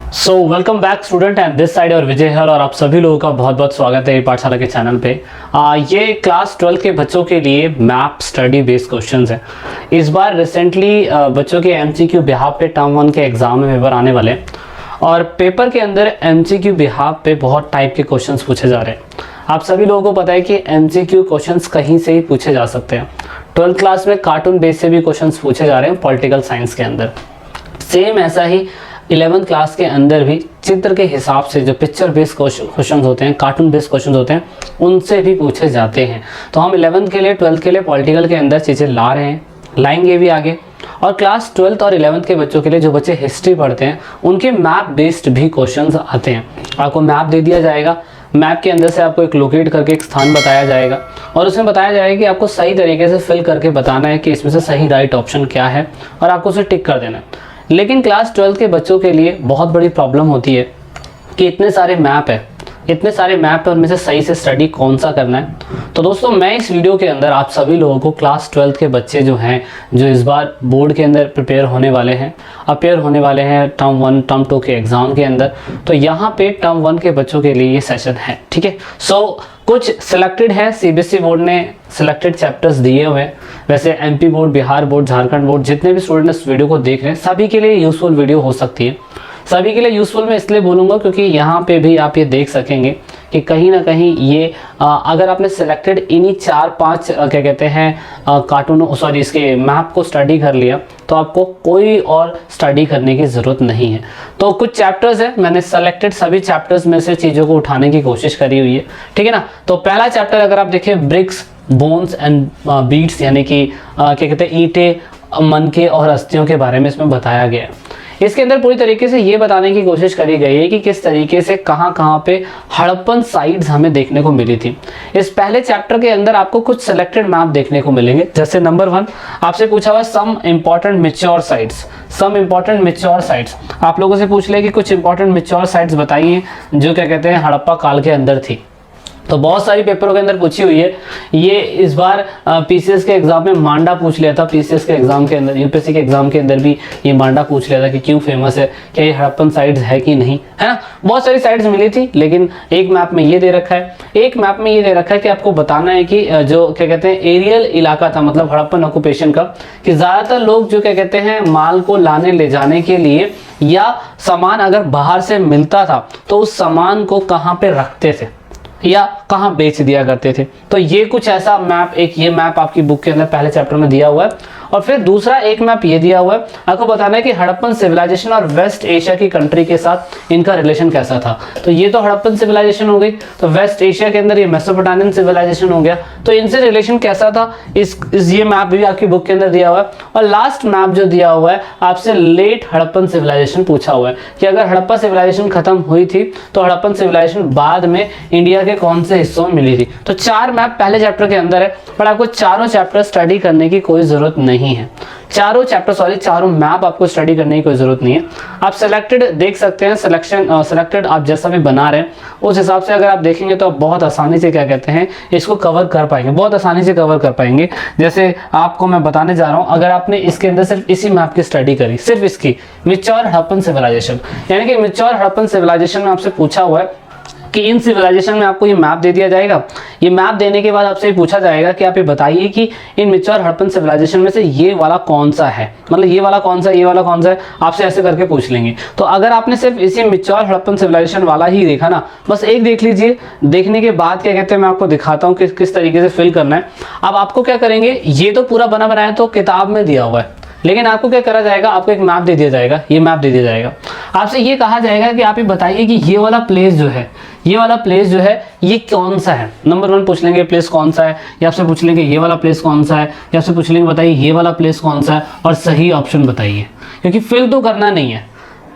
So welcome back student and this side और विजय है और आप सभी लोगों का बहुत बहुत स्वागत है ये पाठशाला के चैनल पे। ये क्लास 12 के बच्चों के लिए मैप स्टडी बेस्ड क्वेश्चंस हैं। इस बार रिसेंटली बच्चों के एमसीक्यू बिहाफ पे टर्म 1 के एग्जाम में पेपर आने वाले हैं और पेपर के अंदर एमसीक्यू बिहाफ पे बहुत टाइप के क्वेश्चंस पूछे जा रहे हैं। आप सभी लोगों को पता है कि एमसीक्यू क्वेश्चंस कहीं से ही पूछे जा सकते हैं। 12th क्लास में कार्टून बेस से भी क्वेश्चंस पूछे जा रहे हैं पॉलिटिकल साइंस के अंदर। सेम ऐसा ही 11th क्लास के अंदर भी चित्र के हिसाब से जो पिक्चर बेस्ड क्वेश्चन होते हैं, कार्टून बेस्ड क्वेश्चन होते हैं, उनसे भी पूछे जाते हैं। तो हम 11th के लिए 12th के लिए पॉलिटिकल के अंदर चीज़ें ला रहे हैं, लाएंगे भी आगे। और क्लास 12th और 11th के बच्चों के लिए जो बच्चे हिस्ट्री पढ़ते हैं उनके मैप बेस्ड भी क्वेश्चंस आते हैं। आपको मैप दे दिया जाएगा, मैप के अंदर से आपको एक लोकेट करके एक स्थान बताया जाएगा और उसमें बताया जाएगा कि आपको सही तरीके से फिल करके बताना है कि इसमें से सही राइट ऑप्शन क्या है और आपको उसे टिक कर देना है। लेकिन क्लास 12 के बच्चों के लिए बहुत बड़ी प्रॉब्लम होती है कि इतने सारे मैप है और उनमें से सही से स्टडी कौन सा करना है। तो दोस्तों मैं इस वीडियो के अंदर आप सभी लोगों को क्लास 12 के बच्चे जो हैं, जो इस बार बोर्ड के अंदर अपेयर होने वाले हैं टर्म 1 टर्म 2 के एग्ज़ाम के अंदर, तो यहाँ पे टर्म 1 के बच्चों के लिए ये सेशन है। ठीक है, सो कुछ सिलेक्टेड है, सीबीएसई बोर्ड ने सिलेक्टेड चैप्टर्स दिए हुए हैं। वैसे MP board, Bihar board, Jharkhand board, जितने भी स्टूडेंट इस वीडियो को देख रहे हैं सभी के लिए यूजफुल वीडियो हो सकती है। सभी के लिए यूजफुल मैं इसलिए बोलूँगा क्योंकि यहाँ पे भी आप ये देख सकेंगे कि कहीं ना कहीं ये अगर आपने सिलेक्टेड इन्हीं 4-5 क्या कहते हैं कार्टून इसके मैप को स्टडी कर लिया तो आपको कोई और स्टडी करने की ज़रूरत नहीं है। तो कुछ चैप्टर्स है, मैंने सेलेक्टेड सभी चैप्टर्स में से चीज़ों को उठाने की कोशिश करी हुई है। ठीक है ना। तो पहला चैप्टर अगर आप देखें, ब्रिक्स, बोन्स एंड बीट्स, यानी कि क्या कहते हैं ईंटें, मनके और अस्थियों के बारे में इसमें बताया गया है। इसके अंदर पूरी तरीके से ये बताने की कोशिश करी गई है कि किस तरीके से कहाँ पे हड़प्पन साइट्स हमें देखने को मिली थी। इस पहले चैप्टर के अंदर आपको कुछ सिलेक्टेड मैप देखने को मिलेंगे। जैसे नंबर 1 आपसे पूछा हुआ सम इंपॉर्टेंट मैच्योर साइट्स। आप लोगों से पूछ ले कि कुछ इंपॉर्टेंट मैच्योर साइट्स बताइए जो क्या कहते हैं हड़प्पा काल के अंदर थी। तो बहुत सारी पेपरों के अंदर पूछी हुई है। ये इस बार पीसीएस के एग्जाम में मांडा पूछ लिया था, पीसीएस के एग्जाम के अंदर, यूपीएससी के एग्जाम के अंदर भी ये मांडा पूछ लिया था कि क्यों फेमस है, क्या ये हड़प्पन साइट्स है कि नहीं, है ना। बहुत सारी साइट्स मिली थी, लेकिन एक मैप में ये दे रखा है, एक मैप में ये दे रखा है कि आपको बताना है कि जो क्या कहते हैं एरियल इलाका था, मतलब हड़प्पन ऑक्यूपेशन का, कि ज़्यादातर लोग जो क्या कहते हैं माल को लाने ले जाने के लिए या सामान अगर बाहर से मिलता था तो उस सामान को कहाँ पे रखते थे या कहाँ बेच दिया करते थे। तो ये कुछ ऐसा मैप, ये मैप आपकी बुक के अंदर पहले चैप्टर में दिया हुआ है। और फिर दूसरा एक मैप ये दिया हुआ है, आपको बताना है कि हड़प्पन सिविलाइजेशन और वेस्ट एशिया की कंट्री के साथ इनका रिलेशन कैसा था। तो ये तो हड़प्पन सिविलाइजेशन हो गई, तो वेस्ट एशिया के अंदर ये मेसोपोटामियन सिविलाइजेशन हो गया, तो इनसे रिलेशन कैसा था, ये मैप भी आपकी बुक के अंदर दिया हुआ है। और लास्ट मैप जो दिया हुआ है आपसे लेट हड़प्पन सिविलाइजेशन पूछा हुआ है कि अगर हड़प्पा सिविलाइजेशन खत्म हुई थी तो हड़प्पन सिविलाइजेशन बाद में इंडिया के कौन से हिस्सों में मिली थी। तो 4 मैप पहले चैप्टर के अंदर है, पर आपको चारों चैप्टर स्टडी करने की कोई जरूरत नहीं है। चारों मैप आपको स्टडी करने की कोई जरूरत नहीं है। आप सिलेक्टेड देख सकते हैं, सिलेक्टेड आप जैसा भी बना रहे हैं उस हिसाब से अगर आप देखेंगे तो आप बहुत आसानी से क्या कहते हैं इसको कवर कर पाएंगे, बहुत आसानी से कवर कर पाएंगे। जैसे आपको मैं बताने जा रहा हूं, अगर आपने इसके अंदर सिर्फ इसी मैप की स्टडी करी, सिर्फ इसकी मैच्योर हड़प्पन सिविलाइजेशन, यानी कि मैच्योर हड़प्पन सिविलाइजेशन में आपसे पूछा हुआ है कि इन सिविलाइजेशन में आपको ये मैप दे दिया जाएगा। ये मैप देने के बाद आपसे पूछा जाएगा कि आप ये बताइए कि इन मैच्योर हड़प्पन सिविलाइजेशन में से ये वाला कौन सा है, मतलब ये वाला कौन सा है, आपसे ऐसे करके पूछ लेंगे। तो अगर आपने सिर्फ इसी मैच्योर हड़प्पन सिविलाइजेशन वाला ही देखा ना, बस एक देख लीजिए, देखने के बाद क्या कहते हैं मैं आपको दिखाता हूँ कि किस तरीके से फिल करना है। अब आपको क्या करेंगे, ये तो पूरा बना बनाया तो किताब में दिया हुआ है, लेकिन आपको क्या करा जाएगा, आपको एक मैप दे दिया जाएगा। ये मैप दे दिया जाएगा, आपसे ये कहा जाएगा कि आप ये बताइए कि ये वाला प्लेस जो है ये कौन सा है। नंबर 1 पूछ लेंगे प्लेस कौन सा है, या आपसे पूछ लेंगे ये वाला प्लेस कौन सा है, या आपसे पूछ लेंगे बताइए ये वाला प्लेस कौन सा है और सही ऑप्शन बताइए। क्योंकि फिल तो करना नहीं है,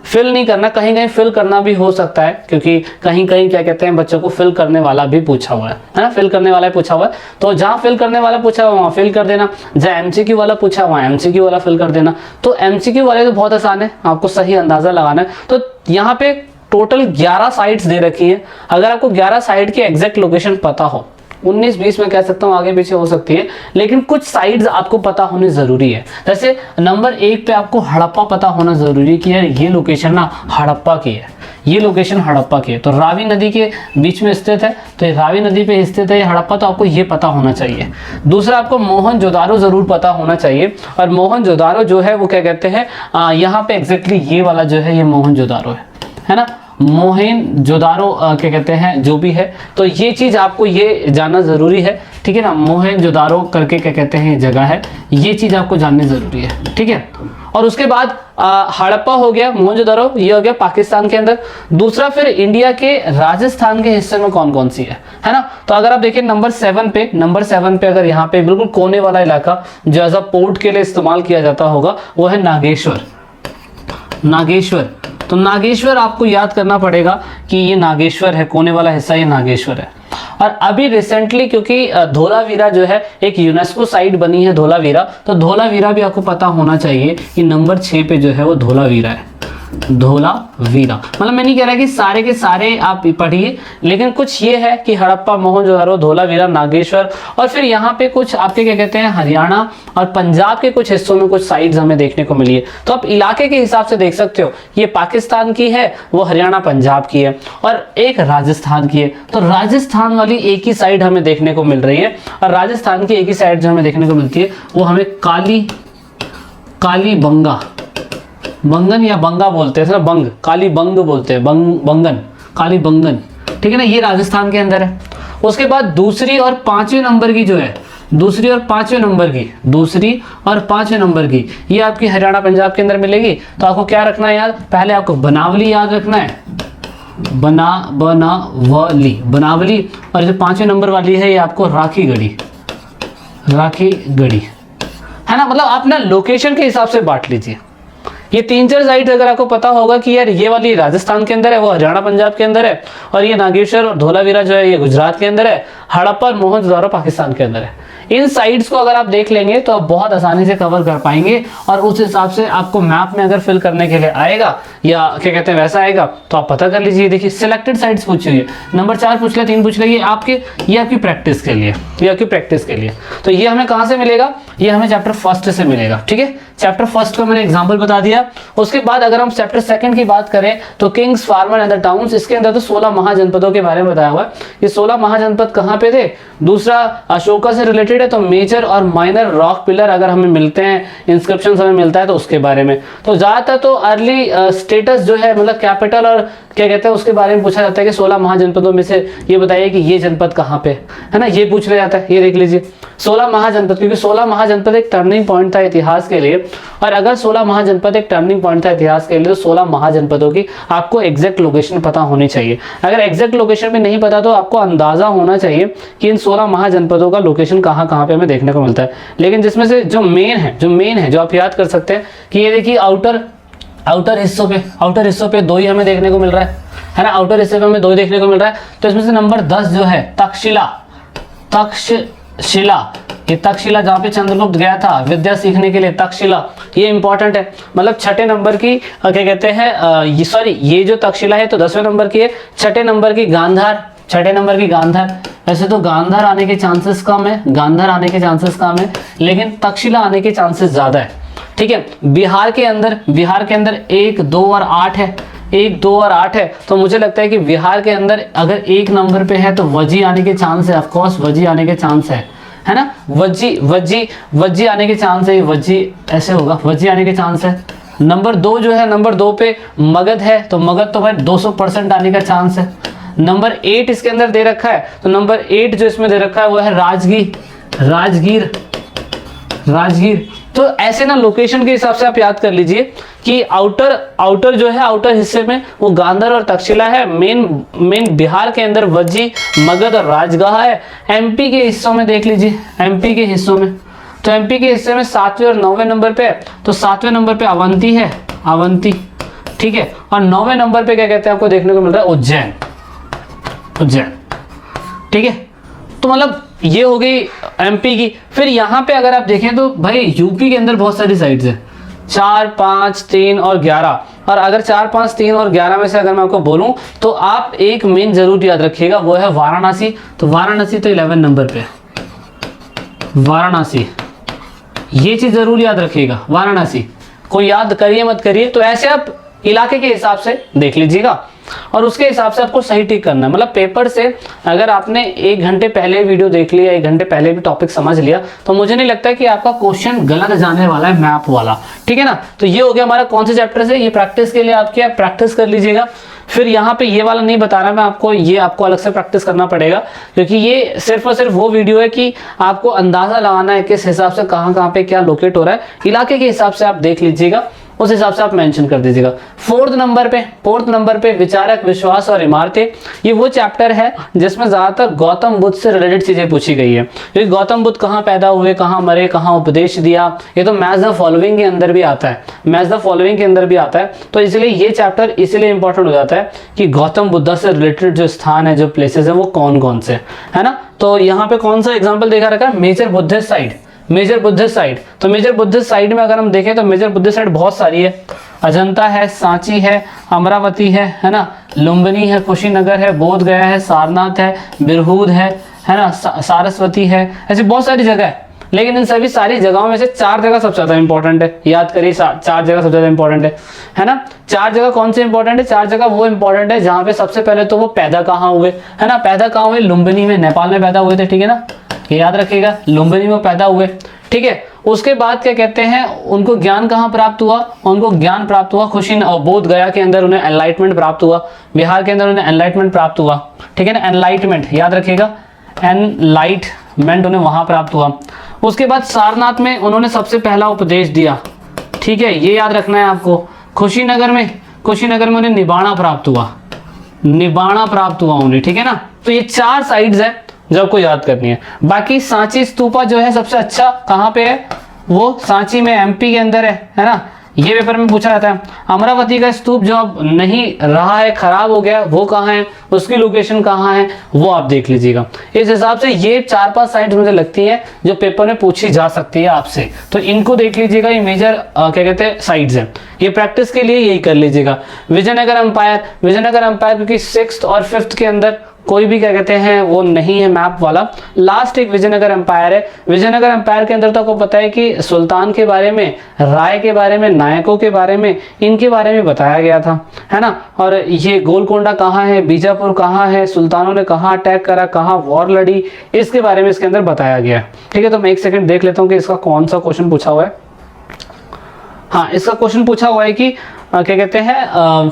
फिल नहीं करना, कहीं कहीं फिल करना भी हो सकता है, क्योंकि कहीं कहीं क्या कहते हैं बच्चों को फिल करने वाला भी पूछा हुआ है ना, फिल करने वाला पूछा हुआ है। तो जहाँ फिल करने वाला पूछा हुआ वहाँ फिल कर देना, जहाँ एमसीक्यू वाला पूछा हुआ एमसीक्यू वाला फिल कर देना। तो एमसीक्यू वाले तो बहुत आसान है, आपको सही अंदाजा लगाना है। तो यहाँ पे टोटल 11 साइट्स दे रखी है। अगर आपको 11 साइट की एग्जैक्ट लोकेशन पता हो 19-20 में कह सकता हूँ, आगे पीछे हो सकती है, लेकिन कुछ साइड्स आपको पता होने जरूरी है। जैसे नंबर 1 पे आपको हड़प्पा पता होना जरूरी है कि यार ये लोकेशन ना हड़प्पा की है, ये लोकेशन हड़प्पा की है, तो रावी नदी के बीच में स्थित है, तो ये रावी नदी पे स्थित है ये हड़प्पा, तो आपको ये पता होना चाहिए। दूसरा आपको मोहनजोदारो जरूर पता होना चाहिए, और मोहनजोदारो जो है वो क्या कहते हैं, यहाँ पे एग्जैक्टली ये वाला जो है ये मोहनजोदारो है ना, मोहनजोदारो क्या कहते हैं जो भी है, तो ये चीज आपको ये जानना जरूरी है, ठीक है ना। मोहनजोदारो करके क्या कहते हैं जगह है, ये चीज आपको जाननी जरूरी है, ठीक है। और उसके बाद हड़प्पा हो गया, मोहनजोदारो ये हो गया पाकिस्तान के अंदर। दूसरा फिर इंडिया के राजस्थान के हिस्से में कौन कौन सी है ना, तो अगर आप देखिए नंबर 7 पे अगर यहाँ पे बिल्कुल कोने वाला इलाका जो एज अ पोर्ट के लिए इस्तेमाल किया जाता होगा वो है नागेश्वर। तो नागेश्वर आपको याद करना पड़ेगा कि ये नागेश्वर है, कोने वाला हिस्सा ये नागेश्वर है। और अभी रिसेंटली क्योंकि धोलावीरा जो है एक यूनेस्को साइट बनी है धोलावीरा, तो धोलावीरा भी आपको पता होना चाहिए कि नंबर 6 पे जो है वो धोलावीरा है। धोलावीरा मतलब मैं नहीं कह रहा कि सारे के सारे आप पढ़िए, लेकिन कुछ ये है कि हड़प्पा, मोहनजोदारो, धोलावीरा, नागेश्वर, और फिर यहाँ पे कुछ आपके क्या कहते हैं हरियाणा और पंजाब के कुछ हिस्सों में कुछ साइट्स हमें देखने को मिली है। तो आप इलाके के हिसाब से देख सकते हो, ये पाकिस्तान की है, वो हरियाणा पंजाब की है, और एक राजस्थान की है। तो राजस्थान वाली एक ही साइड हमें देखने को मिल रही है, और राजस्थान की एक ही साइड जो हमें देखने को मिलती है वो हमें काली बंगन या बंगा बोलते हैं ना, बंग, काली बंग बोलते हैं, बंगन, काली बंगन, ठीक है ना, ये राजस्थान के अंदर है। उसके बाद दूसरी और पांचवें नंबर की जो है, दूसरी और पांचवें नंबर की ये आपकी हरियाणा पंजाब के अंदर मिलेगी। तो आपको क्या रखना है याद, पहले आपको बनावली याद रखना है, बनावली, और जो पांचवें नंबर वाली है ये आपको राखीगढ़ी है ना। मतलब आप ना लोकेशन के हिसाब से बांट लीजिए। ये 3-4 साइट अगर आपको पता होगा कि यार ये वाली राजस्थान के अंदर है, वो हरियाणा पंजाब के अंदर है, और ये नागेश्वर और धोलावीरा जो है ये गुजरात के अंदर है, हड़प्पा और मोहनजोदारो पाकिस्तान के अंदर है। इन साइट्स को अगर आप देख लेंगे तो आप बहुत आसानी से कवर कर पाएंगे, और उस हिसाब से आपको मैप में अगर फिल करने के लिए आएगा या क्या कहते हैं वैसा आएगा तो आप पता कर लीजिए। देखिए सिलेक्टेड साइट्स पूछी हुई है, नंबर 4 पूछ लिया, 3 पूछ लिया, ये आपकी प्रैक्टिस के लिए, तो ये हमें कहाँ से मिलेगा, ये हमें चैप्टर 1 से मिलेगा, ठीक है। चैप्टर 1 का मैंने एग्जाम्पल बता दिया। उसके बाद अगर हम चैप्टर 2 की बात करें तो Kings, farmer and the towns, इसके अंदर तो 16 महाजनपदों के बारे में बताया हुआ है। ये 16 महाजनपद कहाँ पे थे, दूसरा अशोका से रिलेटेड है, तो मेजर और माइनर रॉक पिलर अगर हमें मिलते हैं, इंस्क्रिप्शन हमें मिलता है तो उसके बारे में। तो ज्यादातर तो अर्ली स्टेटस जो है मतलब कैपिटल और क्या कहते हैं उसके बारे में पूछा जाता है कि 16 महाजनपदों में से ये बताइए कि ये जनपद कहाँ पे है ना, ये पूछ लिया जाता है। ये देख लीजिए 16 महाजनपद, क्योंकि 16 महाजनपद एक टर्निंग पॉइंट था इतिहास के लिए, और अगर 16 महाजनपद एक टर्निंग पॉइंट था इतिहास के लिए तो 16 महाजनपदों की आपको एग्जैक्ट लोकेशन पता होनी चाहिए। अगर एग्जैक्ट लोकेशन भी नहीं पता तो आपको अंदाजा होना चाहिए कि इन 16 महाजनपदों का लोकेशन कहाँ कहाँ पे हमें देखने को मिलता है। लेकिन जिसमें से जो मेन है जो आप याद कर सकते हैं कि ये देखिए आउटर हिस्सों पे 2 ही हमें देखने को मिल रहा है ना, आउटर हिस्से पे हमें 2 ही देखने को मिल रहा है। तो इसमें से नंबर 10 जो है तक्षशिला, ये तक्षशिला जहाँ पे चंद्रगुप्त गया था विद्या सीखने के लिए, तक्षशिला ये इंपॉर्टेंट है। मतलब 6ठे नंबर की क्या कहते हैं ये जो तक्षशिला है तो 10वें नंबर की है। 6ठे नंबर की गांधार, वैसे तो गांधार आने के चांसेस कम है, लेकिन तक्षशिला आने के चांसेस ज्यादा है, ठीक है। बिहार के अंदर 1, 2 और 8 है, 1, 2 और 8 है, तो मुझे लगता है कि बिहार के अंदर अगर 1 नंबर पे है तो वजी आने के चांस है, ऑफकोर्स वजी आने के चांस है ना, वजी आने के चांस है, वजी ऐसे होगा, वजी आने के चांस है। नंबर 2 जो है, नंबर 2 पे मगध है, तो मगध तो भाई 200% आने का चांस है। नंबर 8 इसके अंदर दे रखा है, तो नंबर 8 जो इसमें दे रखा है वो है राजगीर। तो ऐसे ना लोकेशन के हिसाब से आप याद कर लीजिए कि आउटर जो है, आउटर हिस्से में वो गांधार और तक्षशिला है। मेन बिहार के अंदर वज्जी, मगध और राजगाह है। एमपी के हिस्सों में देख लीजिए, तो एमपी के हिस्से में 7वें और 9वें नंबर पे, तो 7वें नंबर पे अवंती, ठीक है, और 9वें नंबर पे क्या कहते हैं आपको देखने को मिल रहा है उज्जैन, ठीक है। तो मतलब ये हो गई एमपी की। फिर यहाँ पे अगर आप देखें तो भाई यूपी के अंदर बहुत सारी साइट्स है, 4, 5, 3 और 11। और अगर 4, 5, 3 और 11 में से अगर मैं आपको बोलूं तो आप एक मेन जरूर याद रखिएगा, वो है वाराणसी। तो वाराणसी तो 11 नंबर पे, वाराणसी, ये चीज जरूर याद रखिएगा, वाराणसी। कोई याद करिए मत करिए, तो ऐसे आप इलाके के हिसाब से देख लीजिएगा और उसके हिसाब से आपको सही टिक करना है। मतलब पेपर से अगर आपने 1 घंटे पहले वीडियो देख लिया, 1 घंटे पहले भी टॉपिक समझ लिया, तो मुझे नहीं लगता कि आपका क्वेश्चन गलत जाने वाला है मैप वाला, ठीक है ना। तो ये हो गया हमारा कौन से चैप्टर से, ये प्रैक्टिस के लिए आप क्या प्रैक्टिस कर लीजिएगा। फिर यहाँ पे ये वाला नहीं बता रहा मैं आपको, ये आपको अलग से प्रैक्टिस करना पड़ेगा, क्योंकि ये सिर्फ और सिर्फ वो वीडियो है कि आपको अंदाजा लगाना है किस हिसाब से कहाँ पे क्या लोकेट हो रहा है, इलाके के हिसाब से आप देख लीजिएगा, उस हिसाब से आप मेंशन कर दीजिएगा। 4th नंबर पे विचारक, विश्वास और इमारतें, ये वो चैप्टर है जिसमें ज्यादातर गौतम बुद्ध से रिलेटेड चीजें पूछी गई है। क्योंकि गौतम बुद्ध कहाँ पैदा हुए, कहाँ मरे, कहाँ उपदेश दिया, ये तो मैच द फॉलोइंग के अंदर भी आता है, मैच द फॉलोइंग के अंदर भी आता है। तो इसलिए ये चैप्टर इसलिए इंपॉर्टेंट हो जाता है कि गौतम बुद्ध से रिलेटेड जो स्थान है, जो प्लेसेस है, वो कौन कौन से है ना। तो यहाँ पे कौन सा एग्जाम्पल देखा रखा है, major Buddhist site, major Buddhist site. तो मेजर बुद्धिस्ट साइट में अगर हम देखें तो मेजर बुद्धिस्ट साइट बहुत सारी है, अजंता है, सांची है, अमरावती है ना, लुम्बिनी है, कुशीनगर है, बोध गया है, सारनाथ है, बिरहूद है ना, सारस्वती है, ऐसी बहुत सारी जगह है। लेकिन इन सभी सारी जगहों में से 4 जगह सबसे ज्यादा इंपॉर्टेंट है, याद करिए 4 जगह सबसे ज्यादा इंपॉर्टेंट है ना। 4 जगह कौन से इंपॉर्टेंट है, 4 जगह वो इंपॉर्टेंट है जहाँ पे सबसे पहले तो वो पैदा कहाँ हुए, है ना, पैदा कहाँ हुए, लुम्बिनी में, नेपाल में पैदा हुए थे, ठीक है ना, ये याद रखिएगा, लुम्बिनी में पैदा हुए, ठीक है। उसके बाद क्या कहते हैं, उनको ज्ञान कहाँ प्राप्त हुआ, उनको ज्ञान प्राप्त हुआ बोध गया के अंदर, उन्हें एनलाइटमेंट प्राप्त हुआ, बिहार के अंदर उन्हें एनलाइटमेंट प्राप्त हुआ, ठीक है ना, एनलाइटमेंट याद रखिएगा, एनलाइटमेंट उन्हें वहां प्राप्त हुआ। उसके बाद सारनाथ में उन्होंने सबसे पहला उपदेश दिया, ठीक है, ये याद रखना है आपको। कुशीनगर में उन्हें निबाणा प्राप्त हुआ, निबाणा प्राप्त हुआ उन्हें, ठीक है ना। तो ये 4 साइड्स है जो आपको याद करनी है। बाकी सांची स्तूपा जो है सबसे अच्छा कहाँ पे है, वो सांची में, एमपी के अंदर है ना, ये पेपर में पूछा जाता है। अमरावती का स्तूप जो अब नहीं रहा है, खराब हो गया, वो कहाँ है, उसकी लोकेशन कहाँ है, वो आप देख लीजिएगा। इस हिसाब से ये 4-5 साइट्स मुझे लगती है जो पेपर में पूछी जा सकती है आपसे, तो इनको देख लीजिएगा। ये मेजर क्या कहते हैं साइट्स हैं, ये प्रैक्टिस के लिए यही कर लीजिएगा। विजयनगर एम्पायर, क्योंकि 6th और 5th के अंदर कोई भी क्या कहते हैं वो नहीं है मैप वाला, लास्ट एक विजयनगर एम्पायर है। विजयनगर एम्पायर के अंदर तो आपको पता है कि सुल्तान के बारे में, राय के बारे में, नायकों के बारे में, इनके बारे में बताया गया था, है ना। और ये गोलकोंडा कहाँ है, बीजापुर कहाँ है, सुल्तानों ने कहाँ अटैक करा, कहाँ वॉर लड़ी, इसके बारे में इसके अंदर बताया गया है, ठीक है। तो मैं 1 सेकंड देख लेता हूँ कि इसका कौन सा क्वेश्चन पूछा हुआ है। हाँ, इसका क्वेश्चन पूछा हुआ है कि क्या कहते हैं,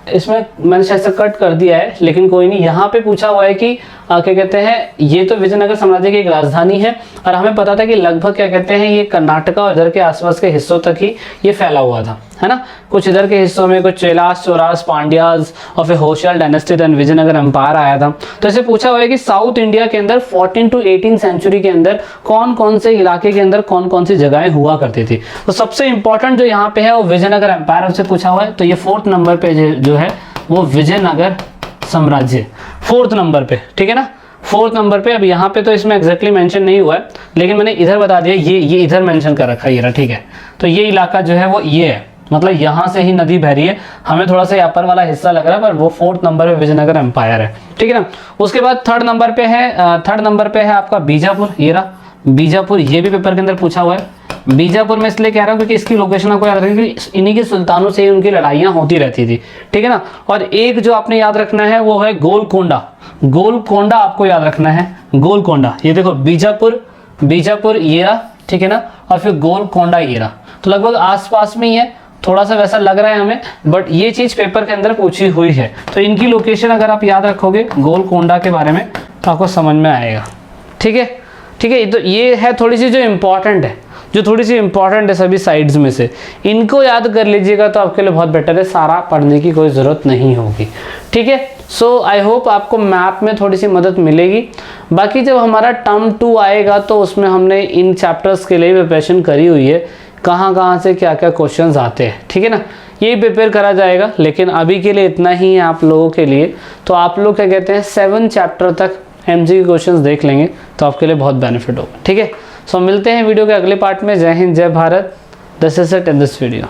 इसमें मैंने शायद से कट कर दिया है, लेकिन कोई नहीं, यहाँ पे पूछा हुआ है कि क्या कहते हैं, ये तो विजयनगर साम्राज्य की एक राजधानी है और हमें पता था कि लगभग क्या कहते हैं ये कर्नाटका और इधर के आसपास के हिस्सों तक ही ये फैला हुआ था, है ना। कुछ इधर के हिस्सों में कुछ चेलास, चौरास, पांड्याज और फिर होशल डायनेस्टी, देन विजयनगर एम्पायर आया था। तो इसे पूछा हुआ है कि साउथ इंडिया के अंदर 14 to 18 सेंचुरी के अंदर कौन कौन से इलाके के अंदर कौन कौन सी जगहें हुआ करती थी। तो सबसे इंपॉर्टेंट जो यहाँ पे है वो विजयनगर एम्पायर से पूछा हुआ है। तो ये 4th नंबर पे जो है वो विजयनगर साम्राज्य 4th नंबर पे, ठीक है ना, 4th नंबर पे। अब यहाँ पे तो इसमें एग्जैक्टली मेंशन नहीं हुआ है, लेकिन मैंने इधर बता दिया, ये इधर मेंशन कर रखा है, ये रहा, ठीक है। तो ये इलाका जो है वो ये है, मतलब यहाँ से ही नदी बह रही है, हमें थोड़ा सा ऊपर वाला हिस्सा लग रहा है, पर वो 4th नंबर पे विजयनगर एम्पायर है, ठीक है ना। उसके बाद 3rd नंबर पे है आपका बीजापुर, ये रहा बीजापुर, ये भी पेपर के अंदर पूछा हुआ है। बीजापुर में इसलिए कह रहा हूँ क्योंकि इसकी लोकेशन आपको याद रखना, क्योंकि इन्हीं के सुल्तानों से ही उनकी लड़ाइयाँ होती रहती थी, ठीक है ना। और एक जो आपने याद रखना है वो है गोलकोंडा आपको याद रखना है, गोलकोंडा। ये देखो बीजापुर ये रहा, ठीक है ना, और फिर गोलकोंडा ये रहा, तो लगभग आसपास में ही है, थोड़ा सा वैसा लग रहा है हमें, बट ये चीज पेपर के अंदर पूछी हुई है। तो इनकी लोकेशन अगर आप याद रखोगे गोलकोंडा के बारे में तो आपको समझ में आएगा, ठीक है। तो ये है थोड़ी सी जो इम्पोर्टेंट है, सभी साइड्स में से, इनको याद कर लीजिएगा तो आपके लिए बहुत बेटर है, सारा पढ़ने की कोई ज़रूरत नहीं होगी, ठीक है। सो आई होप आपको मैप में थोड़ी सी मदद मिलेगी। बाकी जब हमारा टर्म 2 आएगा तो उसमें हमने इन चैप्टर्स के लिए प्रिपरेशन करी हुई है, कहाँ से क्या क्या क्वेश्चंस आते हैं, ठीक है ना, ये प्रिपेयर करा जाएगा। लेकिन अभी के लिए इतना ही है आप लोगों के लिए। तो आप लोग क्या कहते हैं 7 चैप्टर तक एमसीक्यू क्वेश्चंस देख लेंगे तो आपके लिए बहुत बेनिफिट होगा, ठीक है। सो मिलते हैं वीडियो के अगले पार्ट में। जय हिंद, जय Bharat. This is it in this video.